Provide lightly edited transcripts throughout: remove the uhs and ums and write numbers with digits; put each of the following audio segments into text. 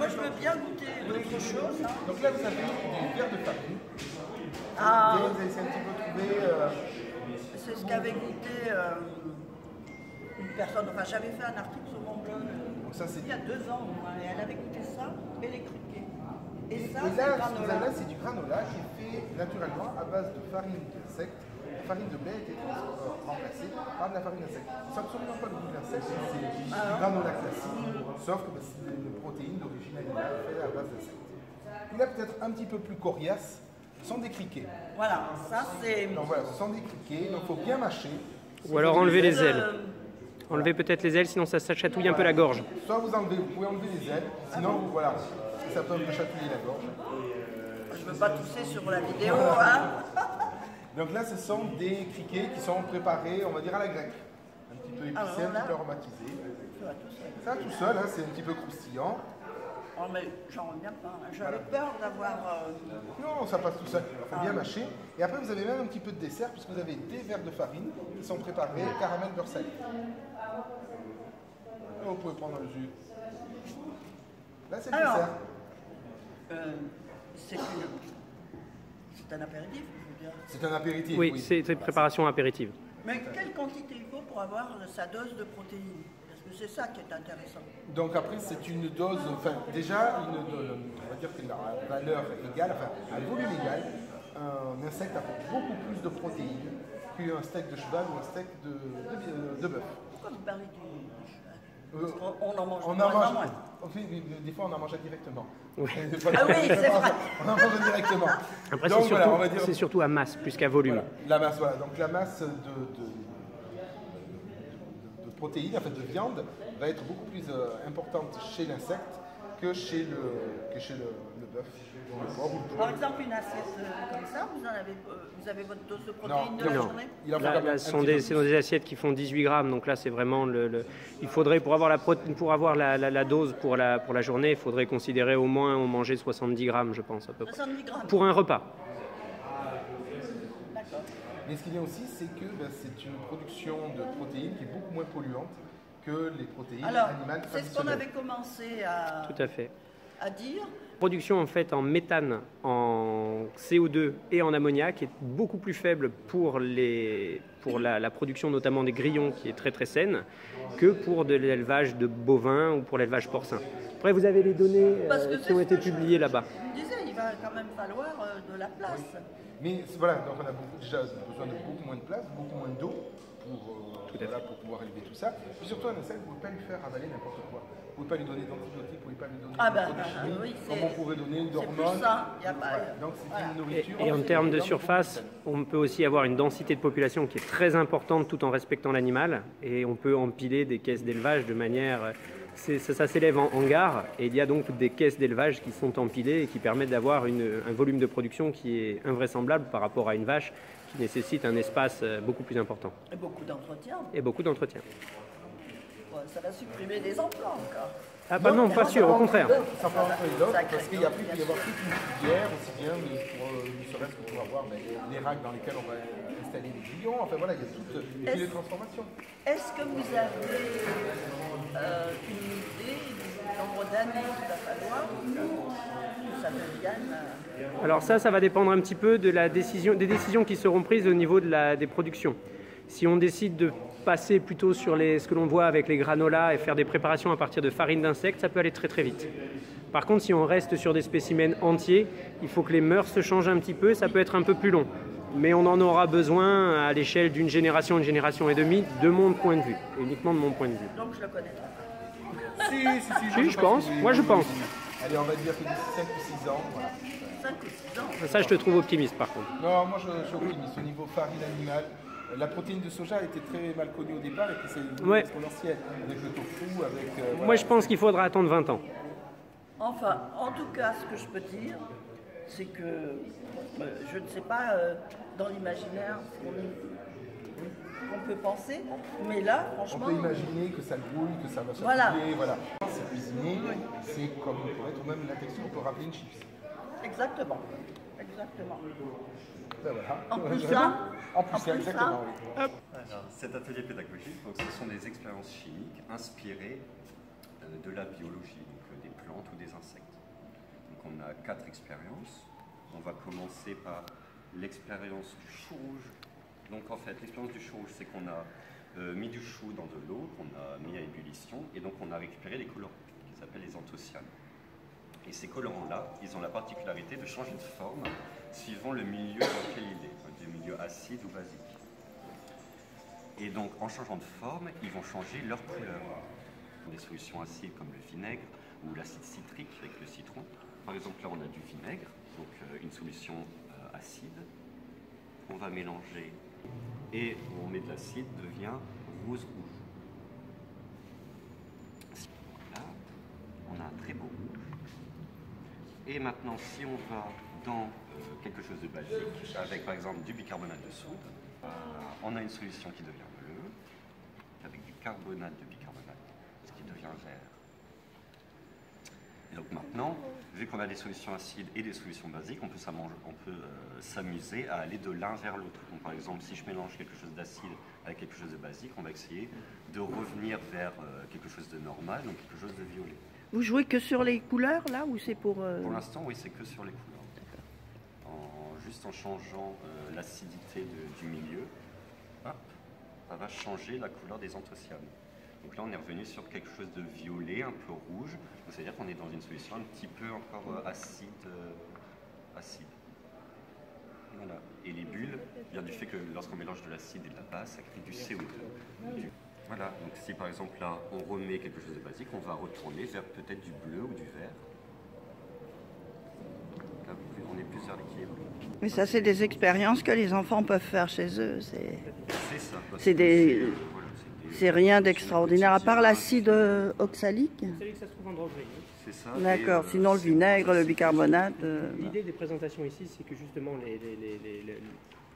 Moi, je veux bien goûter d'autres choses. Hein. Donc là, vous avez des verres de farine. Ah, Vous avez essayé un petit peu trouver. c'est ce qu'avait goûté une personne. Enfin, j'avais fait un article sur mon blog Ça, il y a 2 ans, moi, et elle avait goûté ça et les criquets. Et ça, et c'est là, le granola. là, c'est du granola qui est fait naturellement à base de farine d'insectes. La farine de blé a été remplacée par de la farine d'insectes. C'est absolument pas le goût d'insectes, c'est du granola classique, sauf que c'est une protéine d'origine animale faite à base d'insectes. Et là, peut-être un petit peu plus coriace, ce sont des criquets. Voilà, ça c'est. Donc voilà, ce sont des criquets, donc il faut bien mâcher. Ou alors enlever les ailes. Enlever peut-être les ailes, sinon ça chatouille un peu la gorge. Soit vous pouvez enlever les ailes, sinon voilà, ça peut un peu chatouiller la gorge. Je ne veux pas tousser sur la vidéo, hein. Donc là, ce sont des criquets qui sont préparés, on va dire à la grecque. Un petit peu épicés, un petit peu aromatisés. Ça tout seul, hein, c'est un petit peu croustillant. Oh, mais j'en reviens pas. J'avais peur d'avoir. Non, ça passe tout seul. Il faut bien mâcher. Et après, vous avez même un petit peu de dessert, puisque vous avez des verres de farine qui sont préparés caramel beurre salé. Là, vous pouvez prendre le jus. Là, c'est le dessert. C'est un apéritif, je veux dire. C'est un apéritif. Oui, c'est une préparation apéritive. Mais quelle quantité il faut pour avoir sa dose de protéines? Parce que c'est ça qui est intéressant. Donc après, c'est une dose, enfin déjà, on va dire que la valeur égale, enfin à volume égal, un insecte apporte beaucoup plus de protéines qu'un steak de cheval ou un steak de bœuf. Pourquoi vous parlez du cheval? On en mange moins. Des fois, on en mange directement. Oui. Ah oui, c'est vrai. On en mange directement. Après, Donc, c'est surtout à masse plus qu'à volume. Voilà, la masse, voilà. Donc la masse de protéines, en fait de viande, va être beaucoup plus importante chez l'insecte que chez le bœuf, le porc ou le poulet. Par exemple, une assiette comme ça, vous avez votre dose de protéines de la Non. journée? Là, ce sont des assiettes qui font 18 grammes, donc là c'est vraiment il faudrait, pour avoir la dose pour la journée, il faudrait considérer au moins manger 70 grammes, je pense, à peu près. 70 grammes. Pour un repas. D'accord. Mais ce qu'il y a aussi, c'est que c'est une production de protéines qui est beaucoup moins polluante que les protéines animales traditionnelles. C'est ce qu'on avait commencé Tout à fait. à dire. Production en fait en méthane, en CO2 et en ammoniac est beaucoup plus faible pour la production notamment des grillons qui est très très saine que pour de l'élevage de bovins ou pour l'élevage porcin. Après vous avez les données qui ont été publiées là-bas. Je disais, il va quand même falloir de la place. Oui. Mais voilà, donc on a déjà besoin de beaucoup moins de place, beaucoup moins d'eau pour pouvoir élever tout ça. Puis surtout un insecte, vous ne pouvez pas lui faire avaler n'importe quoi. Vous ne pouvez pas lui donner d'antibiotiques, vous ne pouvez pas lui donner de produits chimiques, comme on pourrait donner d'hormones. Donc c'est une nourriture. Et en termes de surface, on peut aussi avoir une densité de population qui est très importante tout en respectant l'animal. Et on peut empiler des caisses d'élevage de manière... Ça s'élève en hangar et il y a donc des caisses d'élevage qui sont empilées et qui permettent d'avoir un volume de production qui est invraisemblable par rapport à une vache qui nécessite un espace beaucoup plus important. Et beaucoup d'entretien. Et beaucoup d'entretien. Ouais, ça va supprimer des emplois encore. Ah bah non, pas sûr, au contraire. Ça prend un peu d'offres parce qu'il y a plus qu'il y avoir toute une filière aussi bien, ne serait-ce que pour avoir les racks dans lesquels on va installer des grillons. Enfin voilà, il y a toutes les transformations. Est-ce que vous avez une idée du nombre d'années qu'il va falloir que ça devienne... Alors ça va dépendre un petit peu de des décisions qui seront prises au niveau des productions. Si on décide de passer plutôt sur ce que l'on voit avec les granolas et faire des préparations à partir de farine d'insectes, ça peut aller très très vite. Par contre, si on reste sur des spécimens entiers, il faut que les mœurs se changent un petit peu, ça peut être un peu plus long. Mais on en aura besoin à l'échelle d'une génération et demie, de mon point de vue, uniquement de mon point de vue. Donc je le connais pas. Si, je pense. Moi je pense. Allez, on va dire que d'ici 5 ou 6 ans. Voilà. 5 ou 6 ans. Ça, je te trouve optimiste par contre. Non, moi je suis optimiste. Au niveau farine animale, la protéine de soja était très mal connue au départ et puis c'est exponentiel avec le tofu, avec... Moi je pense qu'il faudra attendre 20 ans. Enfin, en tout cas, ce que je peux dire, c'est que je ne sais pas dans l'imaginaire qu'on peut penser, mais là, franchement... On peut imaginer que ça grouille, que ça va se couler, voilà. C'est cuisiné, c'est comme on pourrait être même la texture, on peut rappeler une chips. Exactement, exactement. Ben voilà. En plus ça, exactement, oui. Alors, cet atelier pédagogique, donc, ce sont des expériences chimiques inspirées de la biologie, donc des plantes ou des insectes. on a 4 expériences. On va commencer par l'expérience du chou rouge. Donc en fait, l'expérience du chou rouge, c'est qu'on a mis du chou dans de l'eau, qu'on a mis à ébullition, et donc on a récupéré les colorants, qui s'appellent les anthocyanes. Et ces colorants-là, ils ont la particularité de changer de forme suivant le milieu dans lequel il est, du milieu acide ou basique. Et donc en changeant de forme, ils vont changer leur couleur. Des solutions acides comme le vinaigre ou l'acide citrique avec le citron. Par exemple, là on a du vinaigre, donc une solution acide. On va mélanger et on met de l'acide, devient rose-rouge. Là, on a un très beau rouge. Et maintenant, si on va dans quelque chose de basique, avec par exemple du bicarbonate de soude, on a une solution qui devient bleue, avec du carbonate de bicarbonate, ce qui devient vert. Et donc maintenant, vu qu'on a des solutions acides et des solutions basiques, on peut s'amuser à aller de l'un vers l'autre. Donc par exemple, si je mélange quelque chose d'acide avec quelque chose de basique, on va essayer de revenir vers quelque chose de normal, donc quelque chose de violet. Vous jouez que sur les couleurs là ou c'est pour... Pour l'instant, oui, c'est que sur les couleurs. Juste en changeant l'acidité du milieu, hop, ça va changer la couleur des anthocyanes. Donc là, on est revenu sur quelque chose de violet, un peu rouge. C'est-à-dire qu'on est dans une solution un petit peu encore acide. Voilà. Et les bulles viennent du fait que lorsqu'on mélange de l'acide et de la base, ça crée du CO2. Voilà. Donc si par exemple là, on remet quelque chose de basique, on va retourner vers peut-être du bleu ou du vert. Là, on est plus vers l'équilibre. Mais ça, c'est des expériences que les enfants peuvent faire chez eux. C'est ça. C'est rien d'extraordinaire, à part l'acide oxalique. C'est que ça se trouve en droguerie. C'est ça. D'accord, sinon le vinaigre, le bicarbonate... L'idée des présentations ici, c'est que justement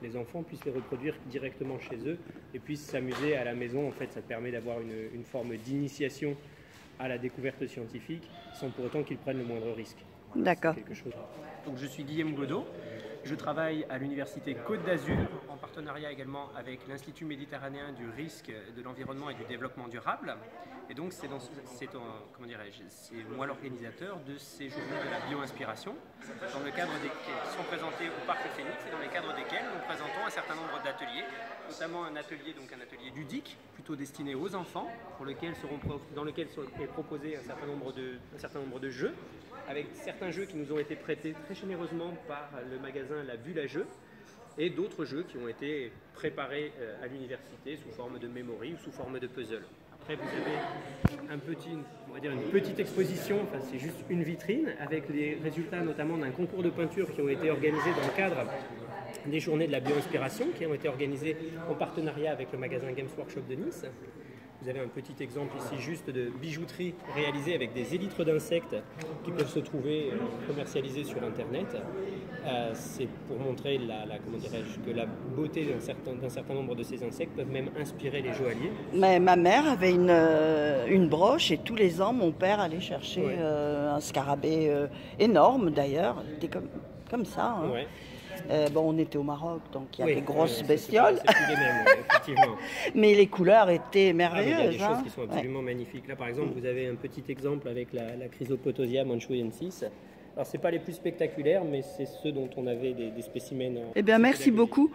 les enfants puissent les reproduire directement chez eux et puissent s'amuser à la maison. En fait, ça permet d'avoir une forme d'initiation à la découverte scientifique sans pour autant qu'ils prennent le moindre risque. D'accord. Donc, je suis Guillaume Godot. Je travaille à l'Université Côte d'Azur, en partenariat également avec l'Institut méditerranéen du risque, de l'environnement et du développement durable. Et donc, c'est moi l'organisateur de ces journées de la bio-inspiration, dans le cadre desquelles sont présentés au Parc Phénix et dans le cadre desquels nous présentons un certain nombre d'ateliers, notamment un atelier ludique, plutôt destiné aux enfants, dans lequel est proposé un certain nombre de jeux, avec certains jeux qui nous ont été prêtés très généreusement par le magasin La Bulle à Jeux, et d'autres jeux qui ont été préparés à l'université sous forme de memory ou sous forme de puzzle. Après, vous avez une petite exposition, enfin, c'est juste une vitrine, avec les résultats notamment d'un concours de peinture qui ont été organisés dans le cadre des journées de la bio-inspiration, qui ont été organisées en partenariat avec le magasin Games Workshop de Nice. Vous avez un petit exemple ici juste de bijouterie réalisée avec des élytres d'insectes qui peuvent se trouver commercialisés sur Internet. C'est pour montrer que la beauté d'un certain nombre de ces insectes peuvent même inspirer les joailliers. Mais ma mère avait une broche et tous les ans mon père allait chercher un scarabée énorme d'ailleurs, il était comme ça. Hein. Ouais. On était au Maroc, donc il y a des grosses bestioles. C'est plus les mêmes, effectivement. Mais les couleurs étaient merveilleuses. Il y a des choses qui sont absolument magnifiques. Là, par exemple, vous avez un petit exemple avec la Chrysopotosia manchuriensis. Alors, ce n'est pas les plus spectaculaires, mais c'est ceux dont on avait des spécimens. Eh bien, merci beaucoup.